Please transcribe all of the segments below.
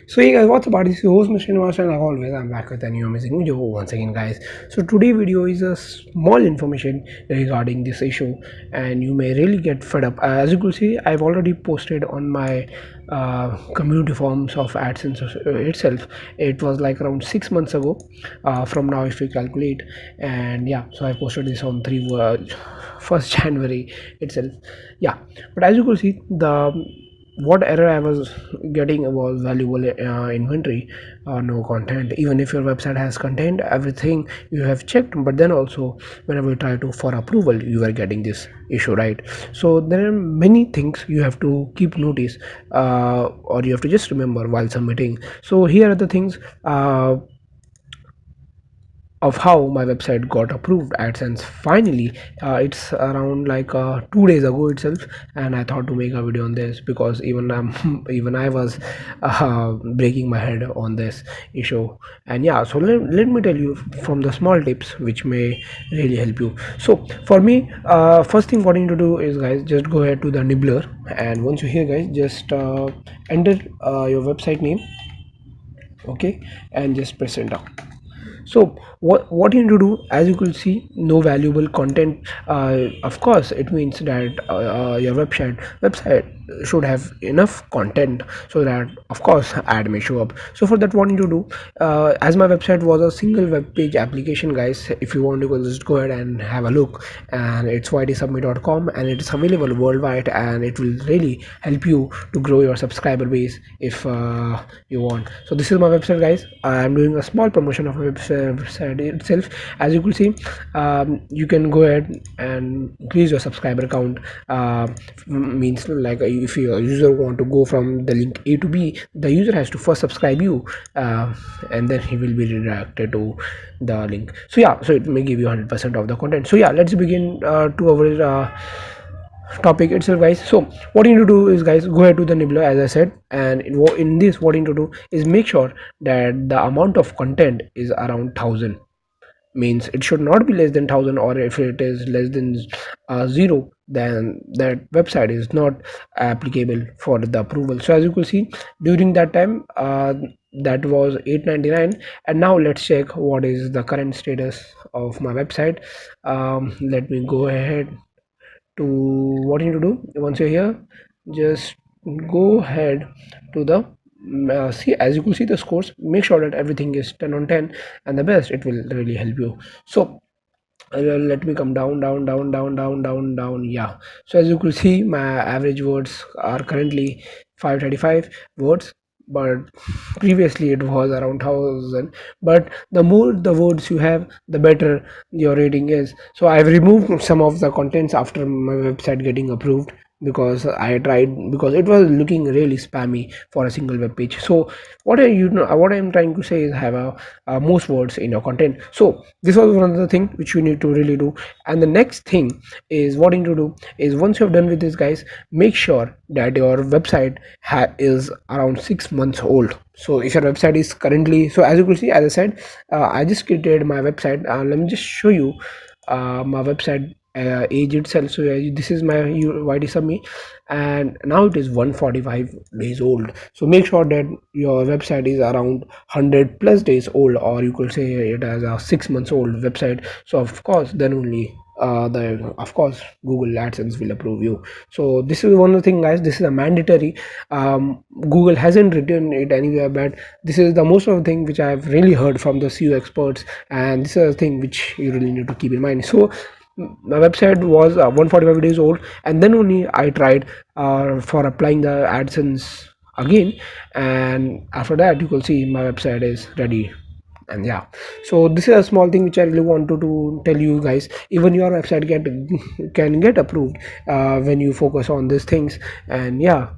So hey guys, what's up? This is your host Mr. Nivas and like always I'm back with a new amazing video once again guys. So today video is a small information regarding this issue and you may really get fed up. As you can see, I've already posted on my community forums of AdSense itself. It was like around 6 months ago from now if we calculate, and yeah, so I posted this on 1st January itself. Yeah, but as you can see, the what error I was getting was valuable inventory or no content. Even if your website has content, everything you have checked, but then also whenever you try to for approval, you are getting this issue, right? So there are many things you have to keep notice, or you have to just remember while submitting. So here are the things. Of how my website got approved AdSense finally. It's around like 2 days ago itself, and I thought to make a video on this because even even I was breaking my head on this issue. And yeah, so let me tell you from the small tips which may really help you. So for me, first thing what you need to do is guys, just go ahead to the nibbler, and once you're here guys, just enter your website name, okay, and just press enter. So what you need to do, as you could see, no valuable content. Of course it means that your website should have enough content so that of course ad may show up. So for that, what you need to do, as my website was a single web page application guys, if you want to go, just go ahead and have a look, and it's ytsubmit.com, and it's available worldwide, and it will really help you to grow your subscriber base if you want. So this is my website guys. I'm doing a small promotion of my website itself. As you can see, you can go ahead and increase your subscriber count. Means like if your user want to go from the link A to B, the user has to first subscribe you, and then he will be redirected to the link. So yeah, so it may give you 100% of the content. So yeah, let's begin to our topic itself guys. So what you need to do is guys, go ahead to the nibbler as I said, and in this what you need to do is make sure that the amount of content is around 1000. Means it should not be less than 1000, or if it is less than 0, then that website is not applicable for the approval. So as you can see, during that time, that was 899, and now let's check what is the current status of my website. Let me go ahead to what you need to do. Once you're here, just go ahead to the see, as you can see the scores, make sure that everything is 10 on 10, and the best, it will really help you. So let me come down. Yeah, so as you can see, my average words are currently 535 words, but previously it was around 1000. But the more the words you have, the better your rating is. So I've removed some of the contents after my website getting approved, because I tried, because it was looking really spammy for a single web page. So what I'm trying to say is have most words in your content. So this was one of the thing which you need to really do. And the next thing is, what you need to do is, once you're done with this guys, make sure that your website is around 6 months old. So if your website is currently, so as you can see, as I said, I just created my website. Let me just show you my website age itself. So this is my YT submit, and now it is 145 days old. So make sure that your website is around 100 plus days old, or you could say it as a 6 months old website. So of course then only the of course Google AdSense will approve you. So this is one of the thing guys, this is a mandatory. Google hasn't written it anywhere, but this is the most of the thing which I've really heard from the SEO experts, and this is a thing which you really need to keep in mind. So my website was 145 days old, and then only I tried for applying the AdSense again, and after that you can see my website is ready. And yeah, so this is a small thing which I really wanted to tell you guys. Even your website can get approved when you focus on these things. And yeah,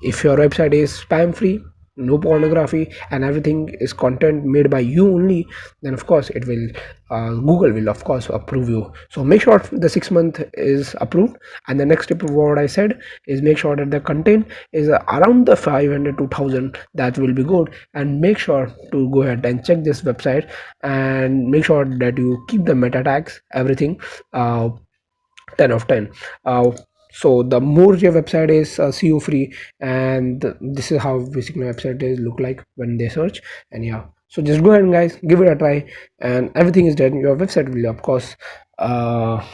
if your website is spam free, no pornography, and everything is content made by you only, then of course it will Google will of course approve you. So make sure the 6 month is approved. And the next step of what I said is, make sure that the content is around the 500 to 1000. That will be good. And make sure to go ahead and check this website, and make sure that you keep the meta tags, everything 10 of 10. So the more your website is SEO free, and this is how basically my website is look like when they search. And yeah, so just go ahead, guys, give it a try, and everything is done. Your website will of course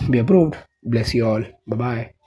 be approved. Bless you all. Bye bye.